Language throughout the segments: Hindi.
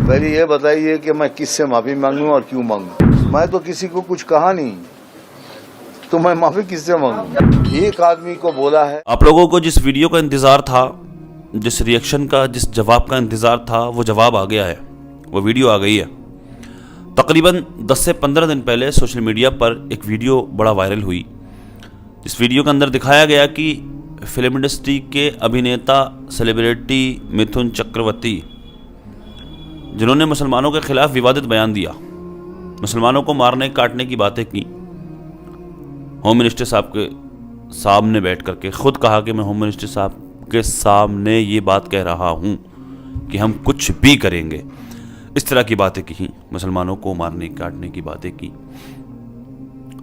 पहले ये बताइए कि मैं किससे माफी मांगूं और क्यों मांगूं? मैं तो किसी को कुछ कहा नहीं, तो मैं माफी किससे मांगूं? एक आदमी को बोला है। आप लोगों को जिस वीडियो का इंतज़ार था, जिस रिएक्शन का, जिस जवाब का इंतज़ार था, वो जवाब आ गया है, वो वीडियो आ गई है। तकरीबन 10 से 15 दिन पहले सोशल मीडिया पर एक वीडियो बड़ा वायरल हुई। इस वीडियो के अंदर दिखाया गया कि फिल्म इंडस्ट्री के अभिनेता सेलिब्रिटी मिथुन चक्रवर्ती, जिन्होंने मुसलमानों के खिलाफ विवादित बयान दिया, मुसलमानों को मारने काटने की बातें की, होम मिनिस्टर साहब के सामने बैठ करके खुद कहा कि मैं होम मिनिस्टर साहब के सामने ये बात कह रहा हूँ कि हम कुछ भी करेंगे, इस तरह की बातें की, मुसलमानों को मारने काटने की बातें की।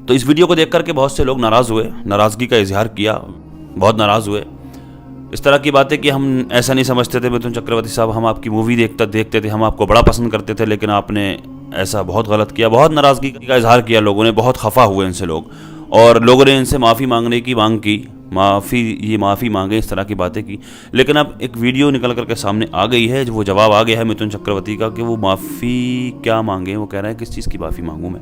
तो इस वीडियो को देख करके बहुत से लोग नाराज़ हुए, नाराज़गी का इजहार किया, बहुत नाराज़ हुए। इस तरह की बातें कि हम ऐसा नहीं समझते थे मिथुन चक्रवर्ती साहब, हम आपकी मूवी देखते थे, हम आपको बड़ा पसंद करते थे, लेकिन आपने ऐसा बहुत गलत किया। बहुत नाराज़गी का इजहार किया लोगों ने, बहुत खफा हुए इनसे लोग, और लोगों ने इनसे माफ़ी मांगने की मांग की, माफ़ी मांगे, इस तरह की बातें की। लेकिन अब एक वीडियो निकल करके सामने आ गई है, जो वो जवाब आ गया है मिथुन चक्रवर्ती का कि वो माफ़ी क्या मांगे। वो कह रहे हैं किस चीज़ की माफ़ी मांगूँ मैं।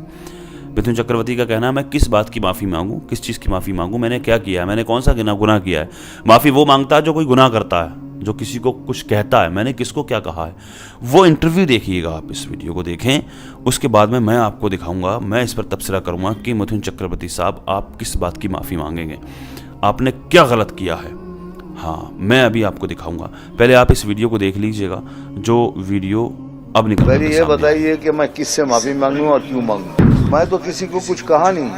मिथुन चक्रवर्ती का कहना है मैं किस बात की माफ़ी मांगूँ, किस चीज़ की माफ़ी मांगूँ, मैंने क्या किया है, मैंने कौन सा गुनाह किया है। माफ़ी वो मांगता है जो कोई गुनाह करता है, जो किसी को कुछ कहता है, मैंने किसको क्या कहा है। वो इंटरव्यू देखिएगा, आप इस वीडियो को देखें, उसके बाद में मैं आपको दिखाऊंगा, मैं इस पर तबसरा करूँगा कि मिथुन चक्रवर्ती साहब आप किस बात की माफ़ी मांगेंगे, आपने क्या गलत किया है। हाँ, मैं अभी आपको दिखाऊंगा, पहले आप इस वीडियो को देख लीजिएगा, जो वीडियो अब निकल। पहले ये बताइए कि मैं किससे माफी मांगूं और क्यों मांगूं? मैं तो किसी को कुछ कहा नहीं,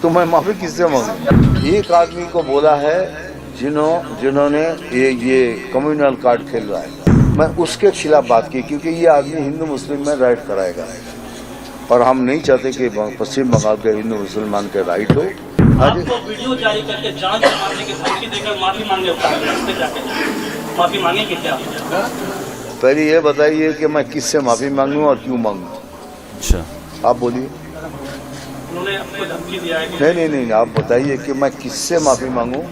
तो मैं माफी किससे मांगूं? एक आदमी को बोला है जिन्होंने ये कम्युनल कार्ड खेल रहा है, मैं उसके खिलाफ बात की, क्योंकि ये आदमी हिंदू मुस्लिम में राइट कराएगा, और हम नहीं चाहते कि पश्चिम बंगाल के हिंदू मुसलमान के राइट हो। आपको वीडियो जारी करके जान से मारने की धमकी देकर माफी मांगे क्या? पहले ये बताइए कि मैं किससे माफी मांगूं और क्यों मांगूं? अच्छा, आप बोलिए। उन्होंने आपको धमकी दिया है कि नहीं, आप बताइए कि मैं किससे माफी मांगूं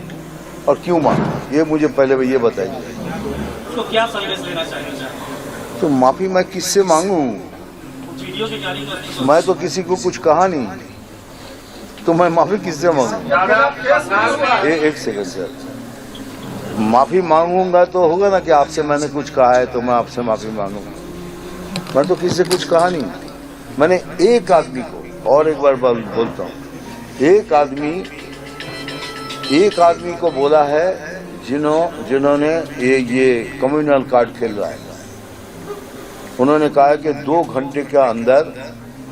और क्यों मांगूं, ये मुझे पहले ये बताइए। उसको क्या संदेश देना चाहिए? तो माफी मैं किससे मांगूं? वीडियो से जारी करके मैं तो किसी को कुछ कहा नहीं, तो मैं माफी किससे मांगूं? एक सेकंड सर, माफी मांगूंगा तो होगा ना कि आपसे मैंने कुछ कहा है तो मैं आपसे माफी मांगूंगा। मैं तो किसी से कुछ कहा नहीं, मैंने एक आदमी को, और एक बार बोलता हूँ, एक आदमी को बोला है जिन्होंने ये कम्युनल कार्ड खेल रहा है। उन्होंने कहा कि 2 घंटे के अंदर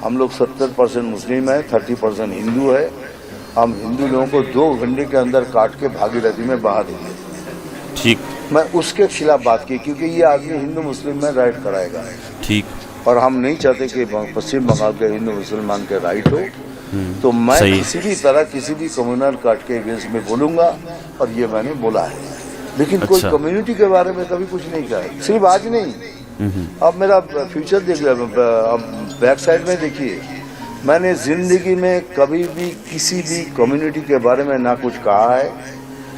हम लोग 70% मुस्लिम है, 30% हिंदू है, हम हिंदू लोगों को 2 घंटे के अंदर काट के भागीरथी में बहा देंगे। ठीक, मैं उसके खिलाफ बात की, क्योंकि ये आदमी हिंदू मुस्लिम में राइट कराएगा, ठीक, और हम नहीं चाहते कि पश्चिम बंगाल के हिंदू मुसलमान के राइट हो। तो मैं किसी भी तरह किसी भी कम्युनल कार्ड के अगेंस्ट में बोलूंगा, और ये मैंने बोला है, लेकिन कोई कम्युनिटी के बारे में कभी कुछ नहीं कहा, सिर्फ आज नहीं। अब मेरा फ्यूचर देख लिया, अब बैक साइड में देखिए, मैंने जिंदगी में कभी भी किसी भी कम्युनिटी के बारे में ना कुछ कहा है,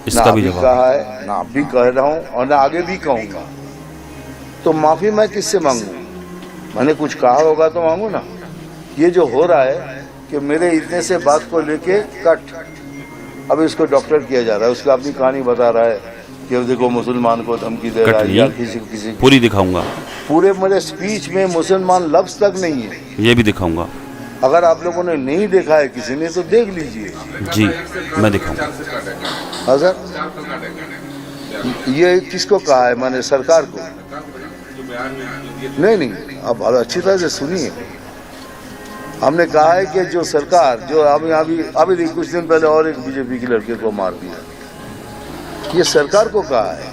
ना अभी कहा है, ना अभी कह रहा हूँ, और ना आगे भी कहूँगा। तो माफी मैं किससे मांगू? मैंने कुछ कहा होगा तो मांगू ना। ये जो हो रहा है कि मेरे इतने से बात को लेके कट, अब इसको डॉक्टर किया जा रहा है, उसको अपनी कहानी बता रहा है कि देखो मुसलमान को धमकी दे रहा है, या किसी पूरी दिखाऊंगा, पूरे मेरे स्पीच में मुसलमान लफ्ज तक नहीं है, ये भी दिखाऊंगा। अगर आप लोगों ने नहीं देखा है किसी ने तो देख लीजिए। जी, मैं दिखाऊंगा। हाँ सर, ये किसको कहा है? मैंने सरकार को नहीं, आप अच्छी तरह से सुनिए। हमने कहा है कि जो सरकार, जो अभी कुछ दिन पहले और एक बीजेपी की लड़के को मार दिया, ये सरकार को कहा है,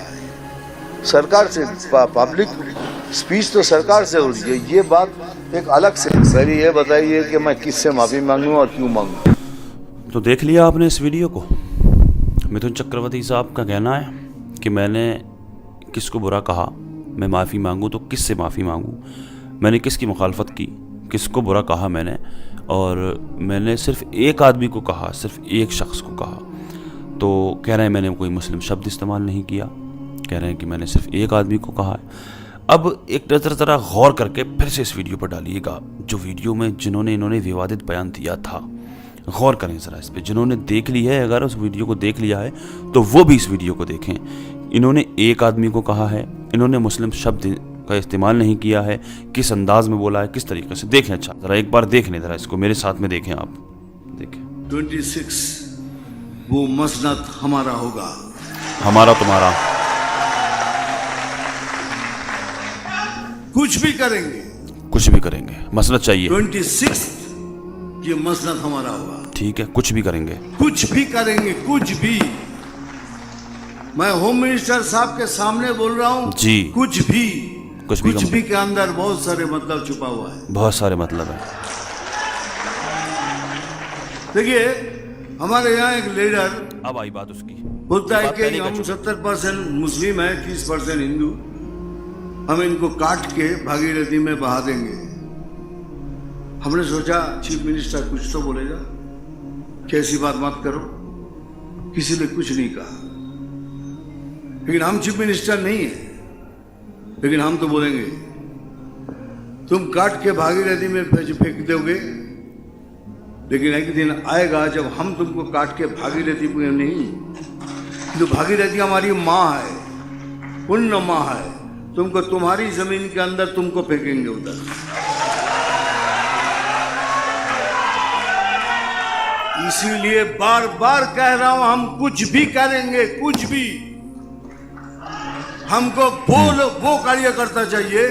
सरकार से पब्लिक स्पीच तो सरकार से हो रही है, ये बात एक अलग से। पहले ये बताइए कि मैं किससे माफी मांगूं और क्यों मांगूं? तो देख लिया आपने इस वीडियो को। मिथुन चक्रवर्ती साहब का कहना है कि मैंने किसको बुरा कहा, मैं माफ़ी मांगूं तो किससे माफ़ी मांगूं, मैंने किसकी मुखालफत की, किसको बुरा कहा मैंने, और मैंने सिर्फ एक आदमी को कहा, सिर्फ एक शख्स को कहा। तो कह रहे हैं मैंने कोई मुस्लिम शब्द इस्तेमाल नहीं किया, कह रहे हैं कि मैंने सिर्फ एक आदमी को कहा है। अब एक जरा गौर करके फिर से इस वीडियो पर डालिएगा, जो वीडियो में इन्होंने विवादित बयान दिया था। गौर करें ज़रा इस पे। जिन्होंने देख ली है, अगर उस वीडियो को देख लिया है तो वो भी इस वीडियो को देखें। इन्होंने एक आदमी को कहा है, इन्होंने मुस्लिम शब्द का इस्तेमाल नहीं किया है, किस अंदाज में बोला है, किस तरीके से। देखें, अच्छा ज़रा एक बार देख लें, ज़रा इसको मेरे साथ में देखें, आप देखें। 26 वो मसनद हमारा होगा, हमारा तुम्हारा, कुछ भी करेंगे, कुछ भी करेंगे, मसनद चाहिए। 26 ये मसनद हमारा होगा। ठीक है, कुछ भी करेंगे, कुछ भी करेंगे, कुछ भी। मैं होम मिनिस्टर साहब के सामने बोल रहा हूं जी। कुछ भी कुछ भी के अंदर बहुत सारे मतलब छुपा हुआ है, बहुत सारे मतलब है। देखिए हमारे यहाँ एक लीडर अब आई बात उसकी, बोलता है बात कि पहले कर हम चुके। 70% मुस्लिम है, 30% हिंदू, हम इनको काट के भागीरथी में बहा देंगे। हमने सोचा चीफ मिनिस्टर कुछ तो बोलेगा कि ऐसी बात मत करो, किसी ने कुछ नहीं कहा। लेकिन हम चीफ मिनिस्टर नहीं है, लेकिन हम तो बोलेंगे तुम काट के भागीरथी में फेंक दोगे, लेकिन एक दिन आएगा जब हम तुमको काट के भागीरथी में नहीं, तो भागीरथी हमारी माँ है, पुण्य माँ है, तुमको तुम्हारी जमीन के अंदर तुमको फेंकेंगे उधर। इसीलिए बार बार कह रहा हूं हम कुछ भी करेंगे, कुछ भी। हमको वो कार्यकर्ता चाहिए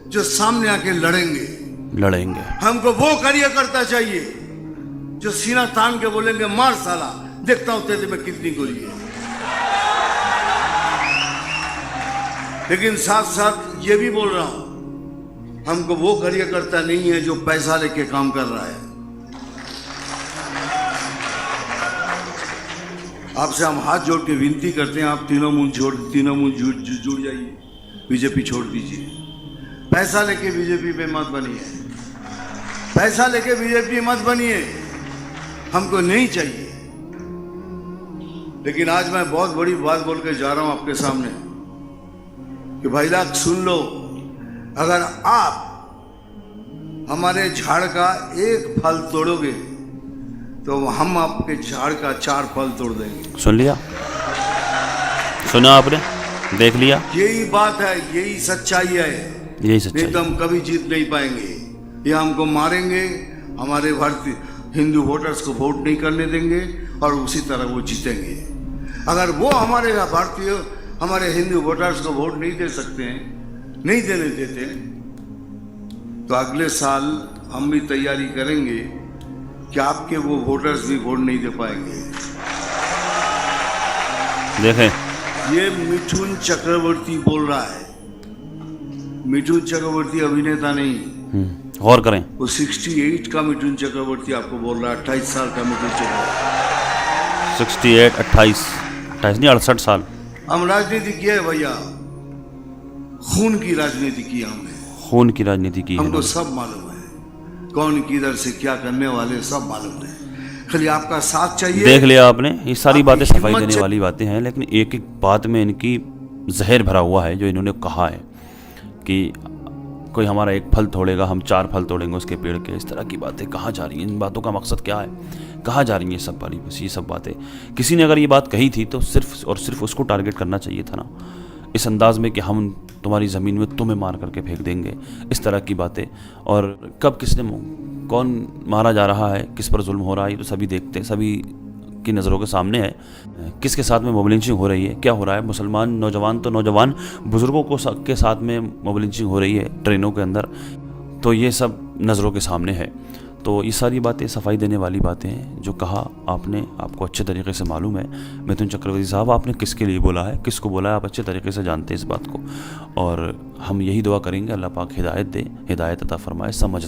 जो सामने आके लड़ेंगे। हमको वो कार्यकर्ता चाहिए जो सीना तान के बोलेंगे मार साला, देखता हूं तेरे में कितनी गोली है। लेकिन साथ साथ ये भी बोल रहा हूं, हमको वो कार्यकर्ता नहीं है जो पैसा लेके काम कर रहा है। आपसे हम हाथ जोड़ के विनती करते हैं, आप तीनों मुंह जुड़ जाइए, बीजेपी छोड़ दीजिए। पैसा लेके बीजेपी पे मत बनिए, पैसा लेके बीजेपी मत बनिए, हमको नहीं चाहिए। लेकिन आज मैं बहुत बड़ी बात बोल के जा रहा हूं आपके सामने कि भाई लाख सुन लो, अगर आप हमारे झाड़ का एक फल तोड़ोगे तो हम आपके झाड़ का 4 फल तोड़ देंगे। सुन लिया, सुना आपने, देख लिया। यही बात है, यही सच्चाई है, यही सच्चाई। नहीं तो हम कभी जीत नहीं पाएंगे। ये हमको मारेंगे, हमारे भारतीय हिंदू वोटर्स को वोट नहीं करने देंगे और उसी तरह वो जीतेंगे। अगर वो हमारे हिंदू वोटर्स को वोट नहीं दे सकते हैं, नहीं देने देते, तो अगले साल हम भी तैयारी करेंगे कि आपके वो वोटर्स भी वोट नहीं दे पाएंगे। देखें, ये मिथुन चक्रवर्ती बोल रहा है। मिथुन चक्रवर्ती अभिनेता नहीं, गौर करें। वो 68 का मिथुन चक्रवर्ती आपको बोल रहा है, 28 साल का मिथुन चक्रवर्ती। 68, 28 नहीं 68 साल। हम राजनीति किए है भैया, खून की राजनीति की हमने, खून की राजनीति की है। हमको सब मालूम है, कौन किधर से क्या करने वाले सब मालूम है। खाली आपका साथ चाहिए। देख लिया आपने, ये सारी बातें सफाई हिम्मत देने वाली बातें हैं, लेकिन एक एक बात में इनकी जहर भरा हुआ है। जो इन्होंने कहा है कि कोई हमारा एक फल तोड़ेगा, हम 4 फल तोड़ेंगे उसके पेड़ के, इस तरह की बातें कहाँ जा रही हैं? इन बातों का मकसद क्या है? कहाँ जा रही हैं सब वाली? बस ये सब बातें, किसी ने अगर ये बात कही थी तो सिर्फ और सिर्फ उसको टारगेट करना चाहिए था ना, इस अंदाज में कि हम तुम्हारी ज़मीन में तुम्हें मार करके फेंक देंगे, इस तरह की बातें। और कब कौन मारा जा रहा है, किस पर जुल्म हो रहा है, ये तो सभी देखते हैं, सभी की नज़रों के सामने है। किसके साथ में मोब लिंचिंग हो रही है, क्या हो रहा है? मुसलमान नौजवान तो नौजवान, बुज़ुर्गों के साथ में मोब लिंचिंग हो रही है ट्रेनों के अंदर, तो ये सब नज़रों के सामने है। तो ये सारी बातें सफाई देने वाली बातें हैं। जो कहा आपने, आपको अच्छे तरीके से मालूम है। मिथुन चक्रवर्ती साहब, आपने किसके लिए बोला है, किसको बोला है, आप अच्छे तरीके से जानते हैं इस बात को। और हम यही दुआ करेंगे, अल्लाह पाक हिदायत दे, हिदायत अता फरमाए, समझ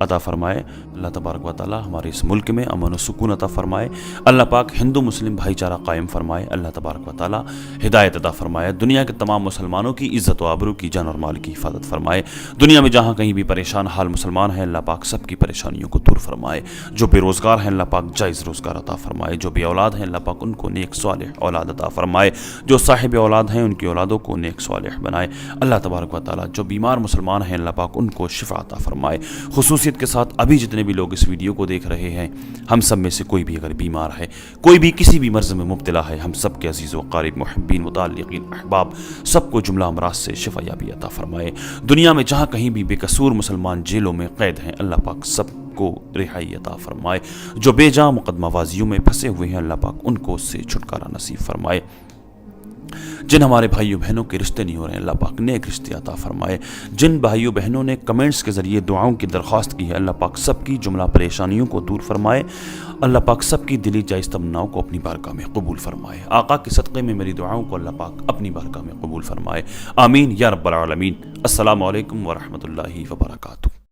अता फरमाए। अल्लाह तबारक व तआला हमारे इस मुल्क में अमन व सुकून अता फरमाए। अल्लाह पाक हिंदू मुस्लिम भाईचारा कायम फरमाए। अल्लाह तबारक व तआला हिदायत अता फरमाए। दुनिया के तमाम मुसलमानों की इज़्ज़त व आबरू की, जान और माल की हिफाजत फरमाए। दुनिया में जहाँ कहीं भी परेशान हाल मुसलमान हैं, अल्लाह पाक सबकी परेशानियों को दूर फरमाए। जो बेरोज़गार हैं, अल्लाह पाक जायज़ रोज़गार अता फरमाए। जो बे औलाद हैं, अल्लाह पाक उनको नेक सालिह औलाद अता फरमाए। जो साहिब औलाद हैं, उनकी औलादों को नेक सालिह बनाए। अल्लाह तबारक तबारक व तआला जो बीमार मुसलमान हैं अल्लाह पाक उनको शिफा अता फरमाए। खुसूसियत के साथ अभी जितने भी लोग इस वीडियो को देख रहे हैं, हम सब में से कोई भी अगर बीमार है, कोई भी किसी भी मर्ज़ में मुब्तला है, हम सब के अज़ीज़ व क़रीब मुहिब्बीन मुतअल्लिक़ीन अहबाब सबको जुमला अमराज से शिफा याबी अता फरमाए। दुनिया में जहाँ कहीं भी बेकसूर मुसलमान जेलों में कैद हैं, अल्लाह पाक सबको रिहाई अता फरमाए। जो बेजा मुकदमाबाजियों में फंसे हुए हैं, अल्लाह पाक उनको उससे छुटकारा नसीब फरमाए। जिन हमारे भाइयों बहनों के रिश्ते नहीं हो रहे हैं, अल्लाह पाक नेक रिश्ते अता फरमाए। जिन भाइयों बहनों ने कमेंट्स के ज़रिए दुआओं की दरख्वास्त की है, अल्लाह पाक सबकी जुमला परेशानियों को दूर फरमाए। अल्लाह पाक सबकी दिली जायज़ तमन्नाओं को अपनी बारगाह में कबूल फरमाए। आका के सदक़े में मेरी दुआओं को अल्लाह पाक अपनी बारगाह में कबूल फरमाए। आमीन या रब्बल आलमीन। अस्सलामु अलैकुम व रहमतुल्लाहि व बरकातुहू।